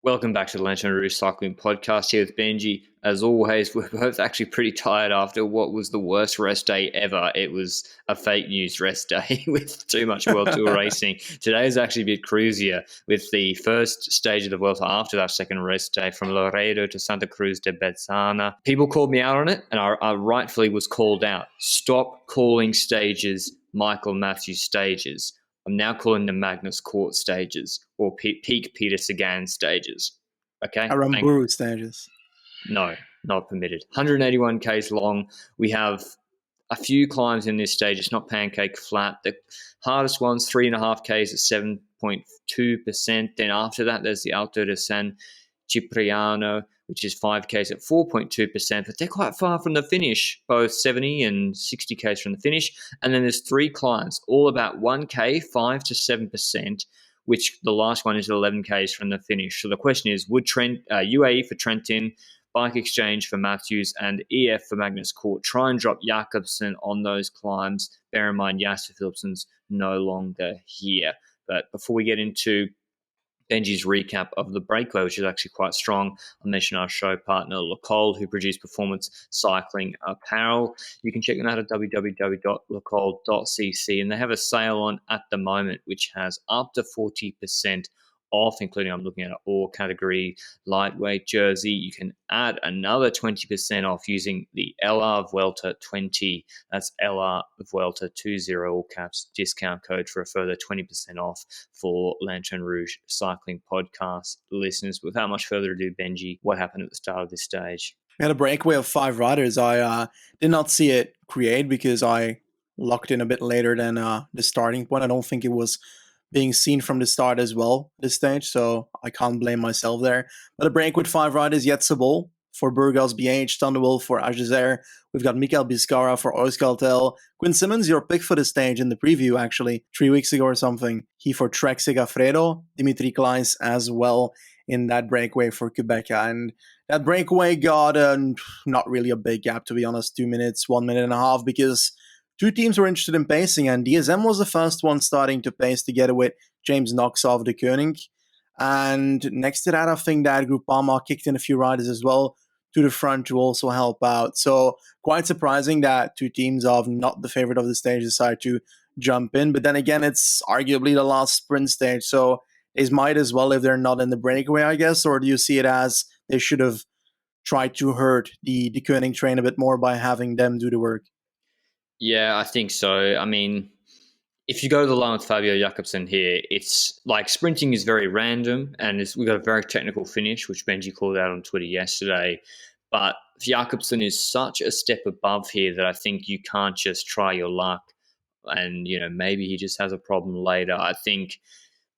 Welcome back to the Lanterne Rouge Cycling Podcast here with Benji. As always, we're both actually pretty tired after what was the worst rest day ever. It was a fake news rest day with too much World Tour racing. Today is actually a bit cruisier with the first stage of the Vuelta after that second rest day from Laredo to Santa Cruz de Bezana. People called me out on it, and I rightfully was called out. Stop calling stages Michael Matthews stages. I'm now calling them Magnus Court stages or peak Peter Sagan stages. Okay? Aramburu stages. No, not permitted. 181 Ks long. We have a few climbs in this stage. It's not pancake flat. The hardest one's 3.5 Ks at 7.2%. Then after that, there's the Alto de San Cipriano, which is 5 Ks at 4.2%, but they're quite far from the finish, both 70 and 60 Ks from the finish. And then there's 3 climbs, all about 1K, 5 to 7%, which the last one is 11 Ks from the finish. So the question is, would UAE for Trentin, Bike Exchange for Matthews, and EF for Magnus Court try and drop Jakobsen on those climbs? Bear in mind, Jasper Philipsen's no longer here. But before we get into Benji's recap of the breakaway, which is actually quite strong, I'll mention our show partner, Lacole, who produce performance cycling apparel. You can check them out at www.lacole.cc, and they have a sale on at the moment, which has up to 40% off, including, I'm looking at an all category lightweight jersey. You can add another 20% off using the LR Vuelta 20. That's LR Vuelta 20, all caps, discount code for a further 20% off for Lanterne Rouge Cycling Podcast listeners. Without much further ado, Benji, what happened at the start of this stage? We had a breakaway of 5 riders. I did not see it create because I locked in a bit later than the starting point. I don't think it was being seen from the start as well, this stage, so I can't blame myself there. But a break with 5 riders, Jetsebol for Burgos BH, Thunderwolf for Ajazer. We've got Mikael Biscara for Euskaltel. Quinn Simmons, your pick for the stage in the preview, actually, 3 weeks ago or something. He for Trek Segafredo, Dimitri Kleins as well in that breakaway for Quebeca. And that breakaway got not really a big gap, to be honest, 2 minutes, 1 minute and a half, because 2 teams were interested in pacing, and DSM was the first one starting to pace together with James Knox of the Koenig. And next to that, I think that Groupama kicked in a few riders as well to the front to also help out. So quite surprising that 2 teams of not the favorite of the stage decide to jump in. But then again, it's arguably the last sprint stage, so they might as well if they're not in the breakaway, I guess. Or do you see it as they should have tried to hurt the Koenig train a bit more by having them do the work? Yeah, I think so. I mean, if you go to the line with Fabio Jakobsen here, it's like sprinting is very random, and we've got a very technical finish, which Benji called out on Twitter yesterday. But Jakobsen is such a step above here that I think you can't just try your luck and, maybe he just has a problem later. I think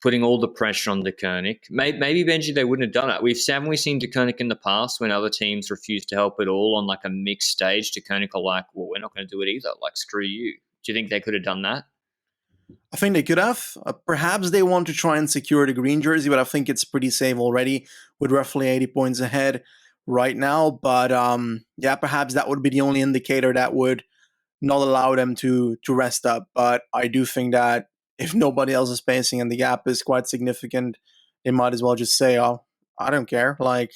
putting all the pressure on De Koenig. Maybe Benji, they wouldn't have done it. Haven't we seen De Koenig in the past when other teams refused to help at all on like a mixed stage? De Koenig are like, well, we're not going to do it either. Like, screw you. Do you think they could have done that? I think they could have. Perhaps they want to try and secure the green jersey, but I think it's pretty safe already with roughly 80 points ahead right now. But perhaps that would be the only indicator that would not allow them to rest up. But I do think that if nobody else is pacing and the gap is quite significant, they might as well just say, oh, I don't care. Like,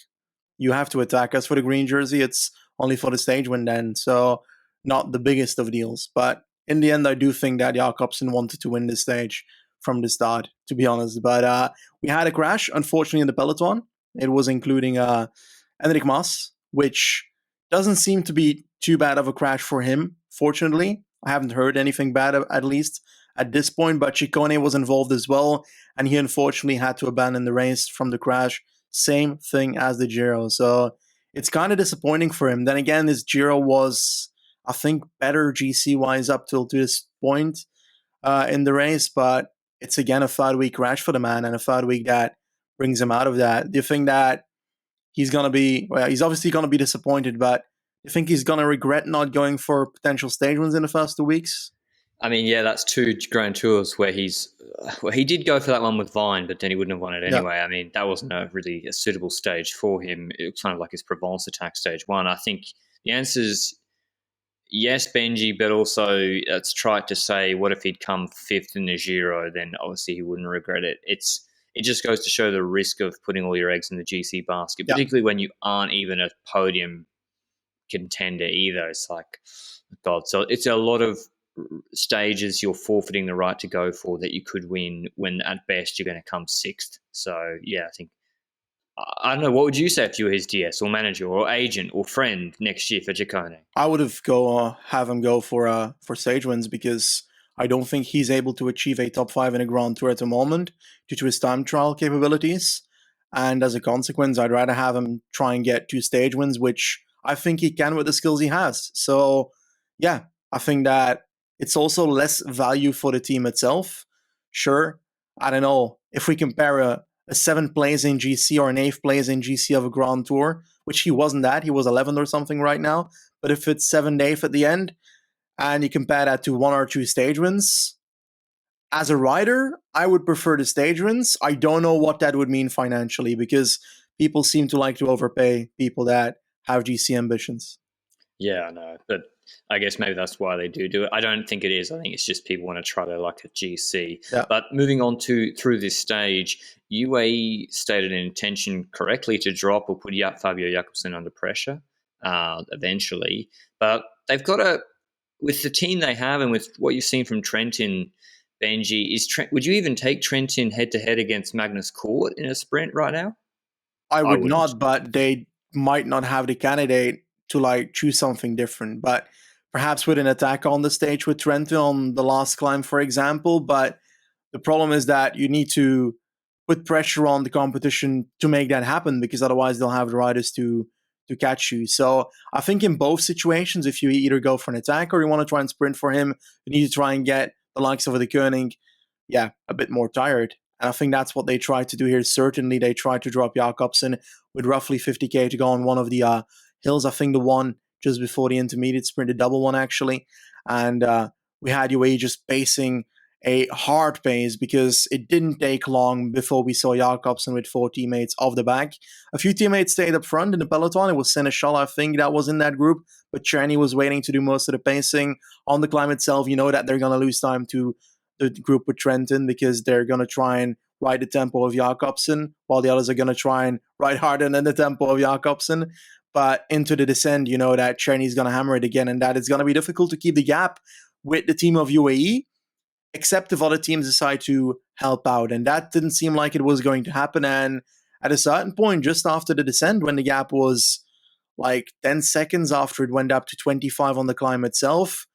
you have to attack us for the green jersey. It's only for the stage win then. So not the biggest of deals. But in the end, I do think that Jakobsen wanted to win this stage from the start, to be honest. But we had a crash, unfortunately, in the peloton. It was including Enric Mas, which doesn't seem to be too bad of a crash for him, fortunately. I haven't heard anything bad, at least at this point, but Ciccone was involved as well, and he unfortunately had to abandon the race from the crash. Same thing as the Giro, so it's kind of disappointing for him. Then again, this Giro was, I think, better GC-wise up till to this point in the race, but it's again a 3rd-week crash for the man, and a 3rd week that brings him out of that. Do you think that he's going to be, well, he's obviously going to be disappointed, but do you think he's going to regret not going for potential stage wins in the first 2 weeks? I mean, yeah, that's 2 Grand Tours where he did go for that one with Vine, but then he wouldn't have won it anyway. Yeah. I mean, that wasn't really a suitable stage for him. It was kind of like his Provence attack stage 1. I think the answer is yes, Benji, but also it's trite to say, what if he'd come 5th in the Giro? Then obviously he wouldn't regret it. It's it just goes to show the risk of putting all your eggs in the GC basket, Yeah. particularly when you aren't even a podium contender either. It's like, God. So it's a lot of stages you're forfeiting the right to go for that you could win when at best you're going to come sixth. So yeah, I think, I don't know, what would you say if you were his DS or manager or agent or friend next year for Ciccone? I would have him go for stage wins because I don't think he's able to achieve a top 5 in a Grand Tour at the moment due to his time trial capabilities. And as a consequence, I'd rather have him try and get 2 stage wins, which I think he can with the skills he has. So yeah, I think that it's also less value for the team itself. Sure, I don't know, if we compare a 7th place in GC or an 8th place in GC of a Grand Tour, which he wasn't that, he was 11th or something right now. But if it's 7th, 8th at the end, and you compare that to 1 or 2 stage wins, as a rider, I would prefer the stage wins. I don't know what that would mean financially because people seem to like to overpay people that have GC ambitions. Yeah, I know, but I guess maybe that's why they do it. I don't think it is. I think it's just people want to try their luck at GC. Yeah. But moving on through this stage, UAE stated an intention correctly to drop or put Fabio Jakobsen under pressure eventually. But they've got to, with the team they have and with what you've seen from Trentin, Benji, would you even take Trentin head-to-head against Magnus Cort in a sprint right now? I would not, but they might not have the candidate to choose something different. But perhaps with an attack on the stage with Trentin on the last climb, for example. But the problem is that you need to put pressure on the competition to make that happen because otherwise they'll have the riders to catch you. So I think in both situations, if you either go for an attack or you want to try and sprint for him, you need to try and get the likes of the Koenig, a bit more tired. And I think that's what they tried to do here. Certainly, they tried to drop Jakobsen with roughly 50k to go on one of the hills. I think the one just before the intermediate sprint, the double one actually. And we had UAE just pacing a hard pace because it didn't take long before we saw Jakobsen with 4 teammates off the back. A few teammates stayed up front in the peloton. It was Seneschal, I think, that was in that group, but Czerny was waiting to do most of the pacing. On the climb itself, you know that they're going to lose time to the group with Trentin because they're going to try and ride the tempo of Jakobsen, while the others are going to try and ride harder than the tempo of Jakobsen. But into the descent, you know that Czerny's going to hammer it again, and that it's going to be difficult to keep the gap with the team of UAE, except if other teams decide to help out. And that didn't seem like it was going to happen. And at a certain point, just after the descent, when the gap was like 10 seconds after it went up to 25 on the climb itself,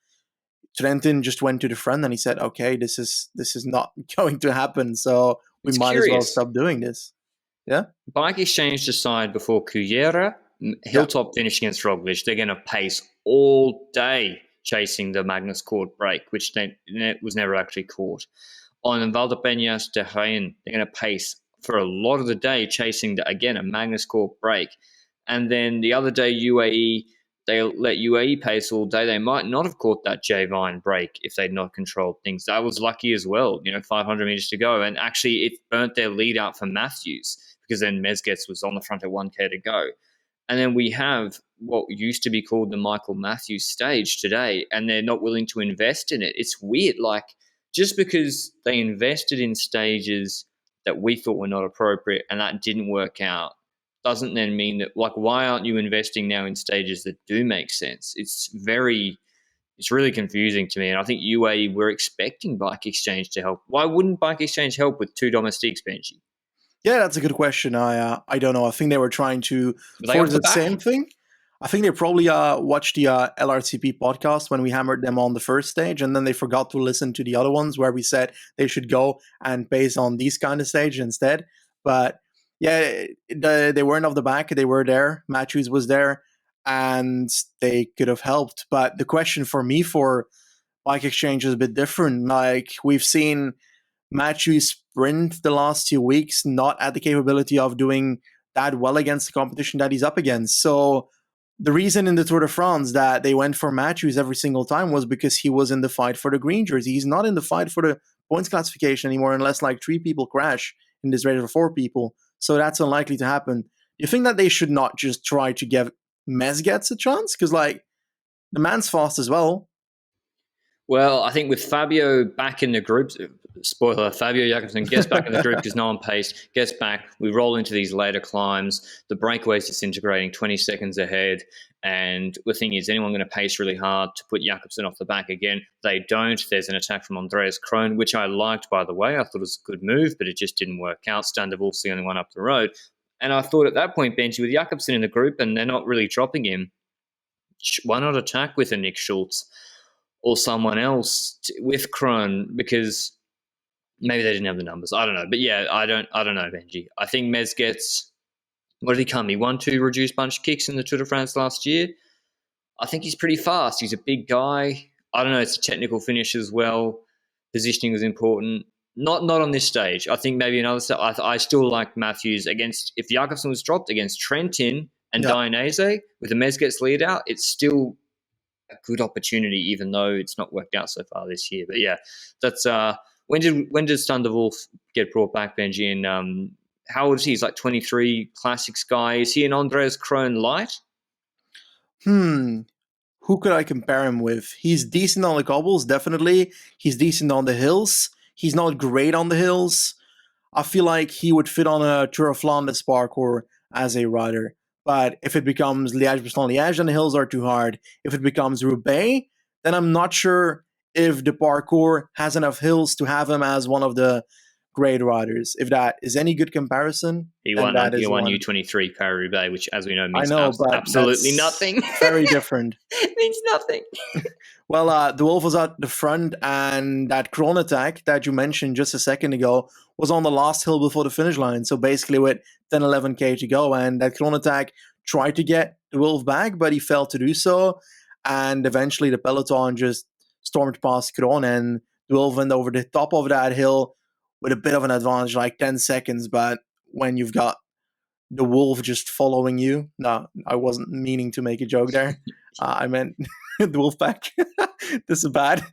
Trentin just went to the front and he said, okay, this is not going to happen. So we might as well stop doing this. Yeah. Bike Exchange decide before Cullera, Hilltop finish against Roglic, they're going to pace all day chasing the Magnus Cort break, which was never actually caught. On Valdepeñas de Jaén, they're going to pace for a lot of the day chasing, a Magnus Cort break. And then the other day, UAE, they let UAE pace all day. They might not have caught that J-Vine break if they'd not controlled things. That was lucky as well, 500 meters to go. And actually, it burnt their lead out for Matthews because then Mezgec was on the front at 1K to go. And then we have what used to be called the Michael Matthews stage today, and they're not willing to invest in it. It's weird. Just because they invested in stages that we thought were not appropriate and that didn't work out, doesn't then mean that, why aren't you investing now in stages that do make sense? It's really confusing to me. And I think UAE, we're expecting Bike Exchange to help. Why wouldn't Bike Exchange help with 2 domestiques, Benji? Yeah, that's a good question. I don't know. I think they were trying to force the same thing. I think they probably watched the LRCP podcast when we hammered them on the first stage, and then they forgot to listen to the other ones where we said they should go and pace on these kind of stages instead. But yeah, they weren't off the back. They were there. Matthews was there, and they could have helped. But the question for me for Bike Exchange is a bit different. We've seen Matthews sprint the last 2 weeks, not at the capability of doing that well against the competition that he's up against. So the reason in the Tour de France that they went for Matthews every single time was because he was in the fight for the green jersey. He's not in the fight for the points classification anymore unless 3 people crash in this race of 4 people. So that's unlikely to happen. You think that they should not just try to give Mezgec a chance? Because the man's fast as well. Well, I think with Fabio back in the groups, spoiler, Fabio Jakobsen gets back in the group because no one paced, gets back. We roll into these later climbs. The breakaway's disintegrating 20 seconds ahead. And the thing is, anyone going to pace really hard to put Jakobsen off the back again? They don't. There's an attack from Andreas Krohn, which I liked, by the way. I thought it was a good move, but it just didn't work out. Stan de Wolf's the only one up the road. And I thought at that point, Benji, with Jakobsen in the group and they're not really dropping him, why not attack with a Nick Schultz or someone else with Krohn? Because maybe they didn't have the numbers. I don't know. But yeah, I don't know, Benji. I think Mez gets, what did he come? He won 2 reduced bunch kicks in the Tour de France last year. I think he's pretty fast. He's a big guy. I don't know. It's a technical finish as well. Positioning was important. Not on this stage. I think maybe another stage. I still like Matthews against, if Jakobsen was dropped against Trentin and Dainese with the Mezget's lead out, it's still a good opportunity, even though it's not worked out so far this year. But yeah, that's when did Stan de Wolf get brought back, Benji? And how old is he? He's like 23, classics guy. Is he an Andreas Krohn light? Who could I compare him with? He's decent on the cobbles, definitely. He's decent on the hills. He's not great on the hills. I feel like he would fit on a Tour of Flanders parkour as a rider. But if it becomes Liège-Bastogne-Liège, then the hills are too hard. If it becomes Roubaix, then I'm not sure if the parkour has enough hills to have him as one of the great riders. If that is any good comparison, he won U23 Paris-Roubaix, which, as we know, means absolutely nothing. Very different. It means nothing. Well, the Wolf was at the front, and that Krohn attack that you mentioned just a second ago was on the last hill before the finish line. So basically with 10, 11K to go, and that Krohn attack tried to get the Wolf back, but he failed to do so. And eventually the peloton just stormed past Krohn, and the Wolf went over the top of that hill with a bit of an advantage, like 10 seconds. But when you've got the Wolf just following you, no, I wasn't meaning to make a joke there. I meant the Wolf pack. This is bad.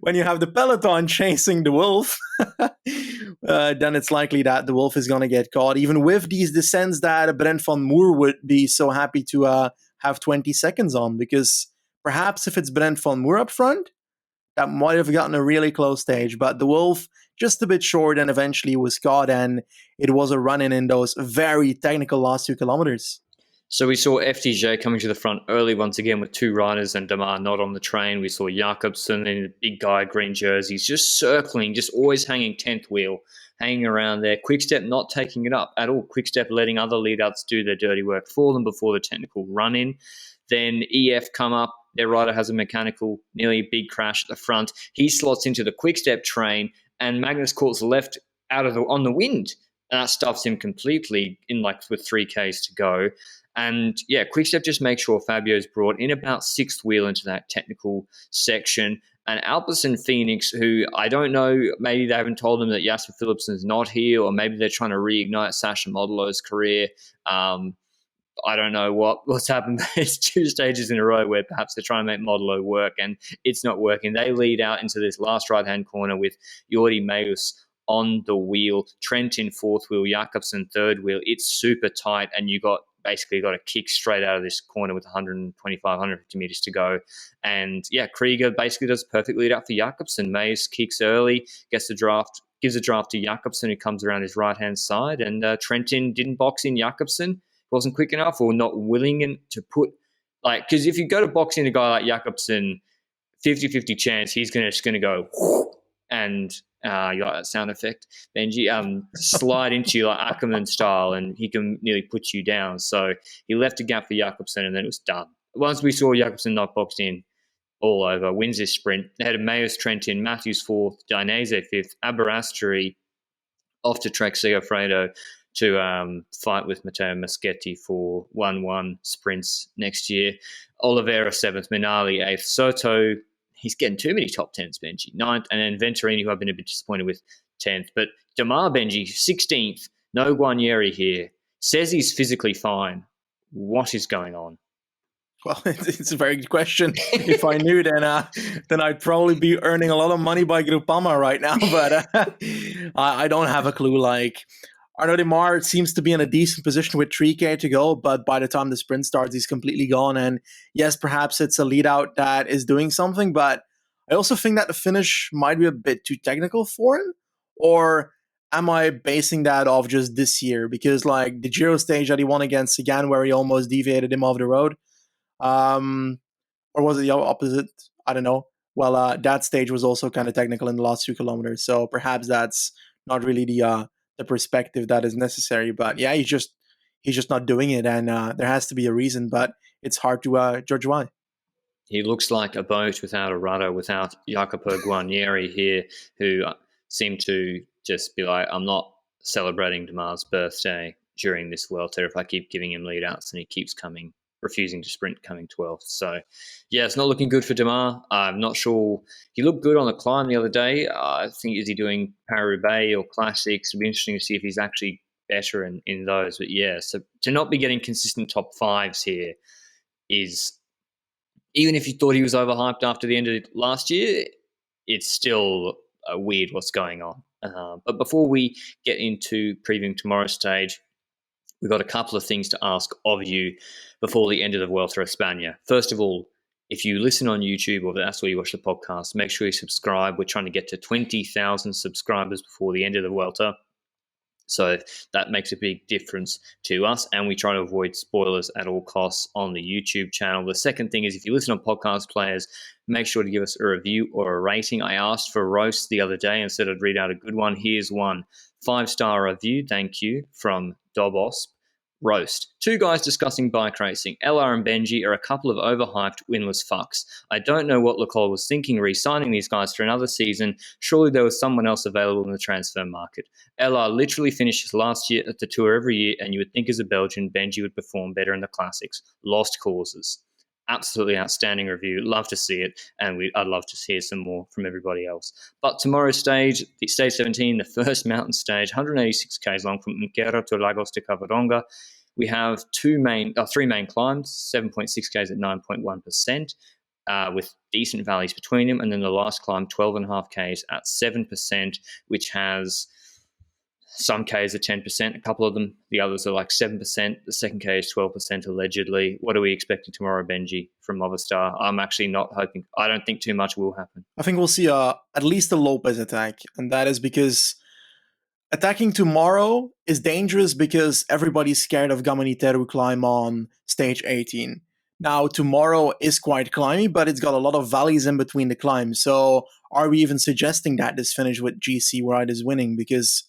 When you have the peloton chasing the Wolf, then it's likely that the Wolf is going to get caught, even with these descents that Brent van Moer would be so happy to have 20 seconds on. Because perhaps if it's Brent van Moer up front, that might have gotten a really close stage. But the Wolf, just a bit short, and eventually was caught, and it was a run-in in those very technical last 2 kilometers. So we saw FDJ coming to the front early once again with 2 riders and Damar not on the train. We saw Jakobsen in a big guy, green jerseys, just circling, just always hanging 10th wheel, hanging around there. Quickstep not taking it up at all. Quickstep letting other lead-outs do their dirty work for them before the technical run-in. Then EF come up. Their rider has a mechanical, nearly big crash at the front. He slots into the Quickstep train, and Magnus Kort's left on the wind. And that stuffs him completely with 3Ks to go. And yeah, Quickstep just makes sure Fabio's brought in about 6th wheel into that technical section. And Alpecin Phoenix, who I don't know, maybe they haven't told him that Jasper Philipsen's not here, or maybe they're trying to reignite Sasha Modulo's career. I don't know what's happened. It's 2 stages in a row where perhaps they're trying to make Modulo work, and it's not working. They lead out into this last right-hand corner with Jordi Meus on the wheel, Trent in 4th wheel, Jakobsen 3rd wheel. It's super tight, and you got a kick straight out of this corner with 125, 150 meters to go. And yeah, Krieger basically does a perfect lead out for Jakobsen. Meus kicks early, gives the draft to Jakobsen, who comes around his right-hand side, and Trentin didn't box in Jakobsen. Wasn't quick enough or not willing to put, because if you go to box in a guy like Jakobsen, 50-50 chance he's just going to go and you like that sound effect, Benji, slide into you like Ackerman style, and he can nearly put you down. So he left a gap for Jakobsen, and then it was done. Once we saw Jakobsen not boxed in, all over, wins this sprint. They had Meus, Trentin, Matthews 4th, Dainese 5th, Aberasturi off to Trek Segafredo to fight with Matteo Moschetti for 1-1 sprints next year. Oliveira 7th, Minali 8th, Soto, he's getting too many top 10s, Benji, 9th, and then Venturini, who I've been a bit disappointed with, 10th. But Damar, Benji, 16th, no Guarnieri here, says he's physically fine. What is going on? Well, it's a very good question. If I knew, then I'd probably be earning a lot of money by Groupama right now, but I don't have a clue. Arnaud Demar seems to be in a decent position with 3K to go, but by the time the sprint starts, he's completely gone. And yes, perhaps it's a lead out that is doing something, but I also think that the finish might be a bit too technical for him. Or am I basing that off just this year? Because like the Giro stage that he won against Sagan, where he almost deviated him off the road, um, or was it the opposite? I don't know. Well, that stage was also kind of technical in the last 2 kilometers, so perhaps that's not really the perspective that is necessary. But yeah, he's just not doing it, and there has to be a reason. But it's hard to judge why. He looks like a boat without a rudder, without Jacopo Guarnieri here, who seemed to just be like, I'm not celebrating Demar's birthday during this Vuelta if I keep giving him lead outs and he keeps refusing to sprint, coming 12th. So, yeah, it's not looking good for Demar. I'm not sure. He looked good on the climb the other day. I think, is he doing Paris-Roubaix or Classics? It'll be interesting to see if he's actually better in those. But yeah, so to not be getting consistent top fives here is, even if you thought he was overhyped after the end of last year, it's still weird what's going on. But before we get into previewing tomorrow's stage, we've got a couple of things to ask of you before the end of the Vuelta a España. First of all, if you listen on YouTube or that's where you watch the podcast, make sure you subscribe. We're trying to get to 20,000 subscribers before the end of the Vuelta. So that makes a big difference to us, and we try to avoid spoilers at all costs on the YouTube channel. The second thing is, if you listen on podcast players, make sure to give us a review or a rating. I asked for a roast the other day and said I'd read out a good one. Here's one. 5-star review, thank you, from Dobos. Roast. 2 guys discussing bike racing. LR and Benji are a couple of overhyped, winless fucks. I don't know what Lecole was thinking re-signing these guys for another season. Surely there was someone else available in the transfer market. LR literally finishes last year at the Tour every year, and you would think as a Belgian, Benji would perform better in the Classics. Lost causes. Absolutely outstanding review. Love to see it, and I'd love to hear some more from everybody else. But tomorrow's stage, the stage 17, the first mountain stage, 186 k's long from Unquera to Lagos de Covadonga. We have 3 main climbs, 7.6 k's at 9.1%, with decent valleys between them, and then the last climb, 12.5 k's at 7%, which has some Ks are 10%, a couple of them. The others are like 7%. The second K is 12% allegedly. What are we expecting tomorrow, Benji, from Movistar? I'm actually not hoping. I don't think too much will happen. I think we'll see at least a Lopez attack, and that is because attacking tomorrow is dangerous because everybody's scared of Gamaniteru climb on stage 18. Now, tomorrow is quite climby, but it's got a lot of valleys in between the climbs. So are we even suggesting that this finish with GC Ride is winning? Because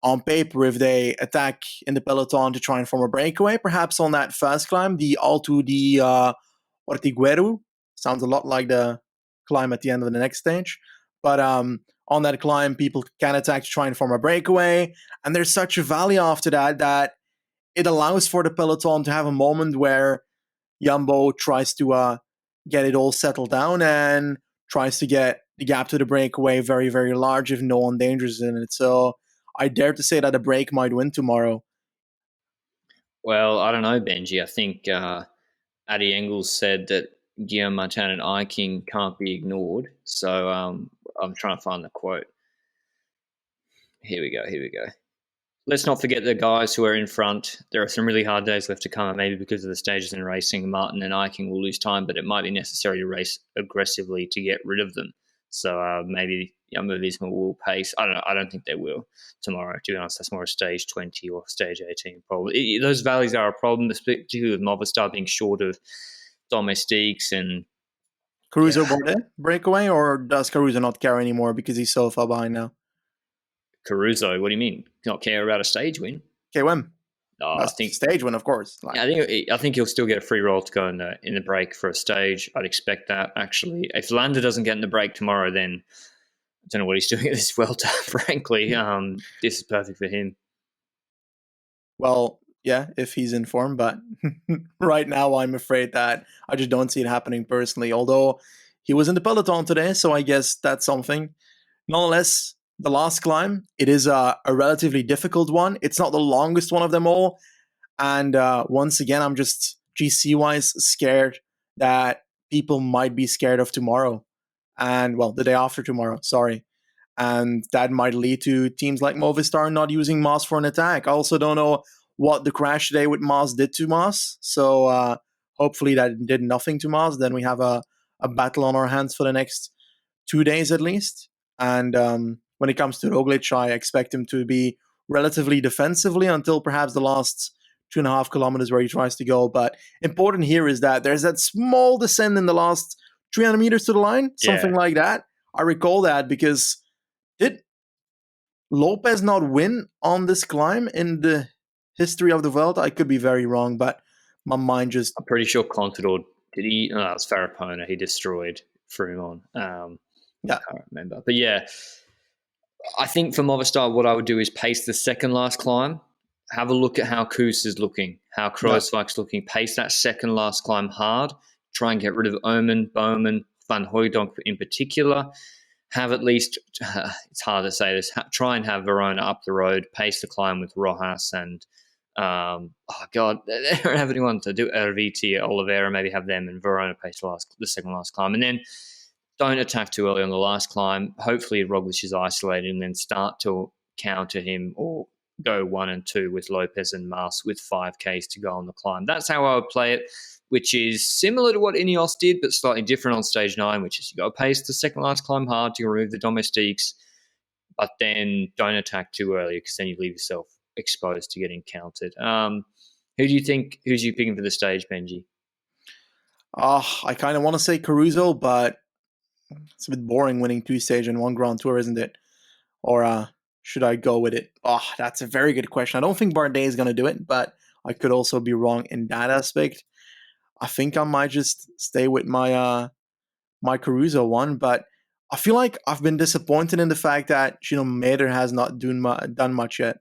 on paper, if they attack in the peloton to try and form a breakaway, perhaps on that first climb, the Alto de Ortigueru, sounds a lot like the climb at the end of the next stage. But on that climb, people can attack to try and form a breakaway. And there's such a valley after that it allows for the peloton to have a moment where Jumbo tries to get it all settled down and tries to get the gap to the breakaway very, very large if no one dangerous in it. So I dare to say that a break might win tomorrow. Well, I don't know, Benji. I think Adi Engels said that Guillaume Martin and Eiking can't be ignored. So I'm trying to find the quote. Here we go. Let's not forget the guys who are in front. There are some really hard days left to come, and maybe because of the stages in racing, Martin and Eiking will lose time, but it might be necessary to race aggressively to get rid of them. So maybe Jumbo-Visma will pace. I don't think they will tomorrow, to be honest. That's more a stage 20 or stage 18 problem. Those valleys are a problem, particularly with Movistar being short of domestiques and Caruso Bordet breakaway, or does Caruso not care anymore because he's so far behind now? Caruso, what do you mean? Not care about a stage win? KOM. No, I think stage win, of course. I think he'll still get a free roll to go in the break for a stage. I'd expect that, actually. If Landa doesn't get in the break tomorrow, then I don't know what he's doing at this Vuelta, frankly. This is perfect for him. Well, yeah, if he's in form, but right now I'm afraid that I just don't see it happening personally, although he was in the peloton today, so I guess that's something. Nonetheless, the last climb, it is a relatively difficult one. It's not the longest one of them all. And once again, I'm just GC-wise scared that people might be scared of tomorrow. And, well, the day after tomorrow, sorry. And that might lead to teams like Movistar not using Moss for an attack. I also don't know what the crash today with Moss did to Moss. So hopefully that did nothing to Moss. Then we have a battle on our hands for the next 2 days at least. And when it comes to Roglic, I expect him to be relatively defensively until perhaps the last 2.5 kilometers where he tries to go. But important here is that there's that small descent in the last 300 meters to the line, something like that. I recall that because did Lopez not win on this climb in the history of the Vuelta? I could be very wrong, but my mind just... I'm pretty sure Contador, did he? No, it was Farapona. He destroyed Froome on. I can't remember. But yeah, I think for Movistar, what I would do is pace the second last climb. Have a look at how Koos is looking, how Kruijswijk's looking. Pace that second last climb hard. Try and get rid of Omen, Bowman, Van Hooijdonk in particular. Have at least, it's hard to say this, try and have Verona up the road, pace the climb with Rojas and, they don't have anyone to do, Erviti, Oliveira, maybe have them and Verona pace the second last climb. And then don't attack too early on the last climb. Hopefully Roglic is isolated and then start to counter him or go 1 and 2 with Lopez and Mas with 5Ks to go on the climb. That's how I would play it, which is similar to what Ineos did, but slightly different on stage 9, which is you got to pace the second last climb hard to remove the domestiques, but then don't attack too early because then you leave yourself exposed to getting countered. Who's you picking for the stage, Benji? I kind of want to say Caruso, but it's a bit boring winning 2 stage and 1 Grand Tour, isn't it? Or should I go with it? That's a very good question. I don't think Bardet is going to do it, but I could also be wrong in that aspect. I think I might just stay with my my Caruso one, but I feel like I've been disappointed in the fact that Mader has not done much yet.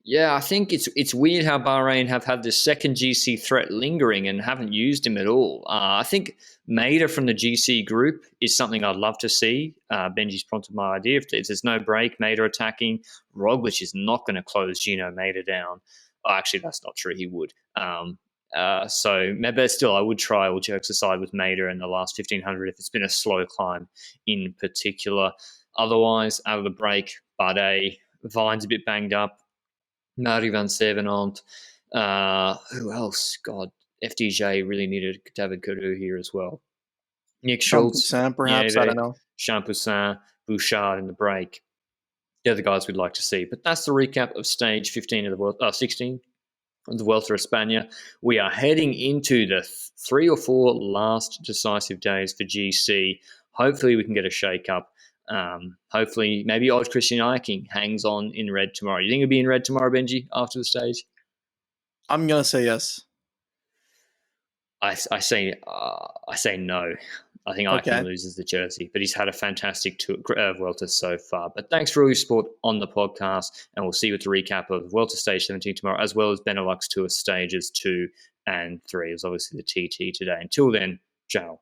Yeah, I think it's weird how Bahrain have had this second GC threat lingering and haven't used him at all. I think Mader from the GC group is something I'd love to see. Benji's prompted my idea. If there's no break, Mader attacking, Roglic is not going to close Gino Mader down. Actually, that's not true. He would. But still, I would try, all jokes aside, with Mader in the last 1500 if it's been a slow climb in particular. Otherwise, out of the break, Bardet, Vine's a bit banged up. Mari van Sevenant. Who else? God, FDJ really needed David Carew here as well. Nick Schultz. Perhaps, I don't know. Champoussin, Bouchard in the break. They're the guys we'd like to see. But that's the recap of stage 15 of the World, 16 of the Vuelta a España. We are heading into the 3 or 4 last decisive days for GC. Hopefully we can get a shake-up. Hopefully, maybe old Christian Eiking hangs on in red tomorrow. You think he'll be in red tomorrow, Benji, after the stage? I'm gonna say yes. I say no. I think Eiking loses the jersey, but he's had a fantastic Vuelta so far. But thanks for all your support on the podcast, and we'll see you at the recap of Vuelta Stage 17 tomorrow, as well as Benelux Tour Stages 2 and 3. There's obviously the TT today. Until then, ciao.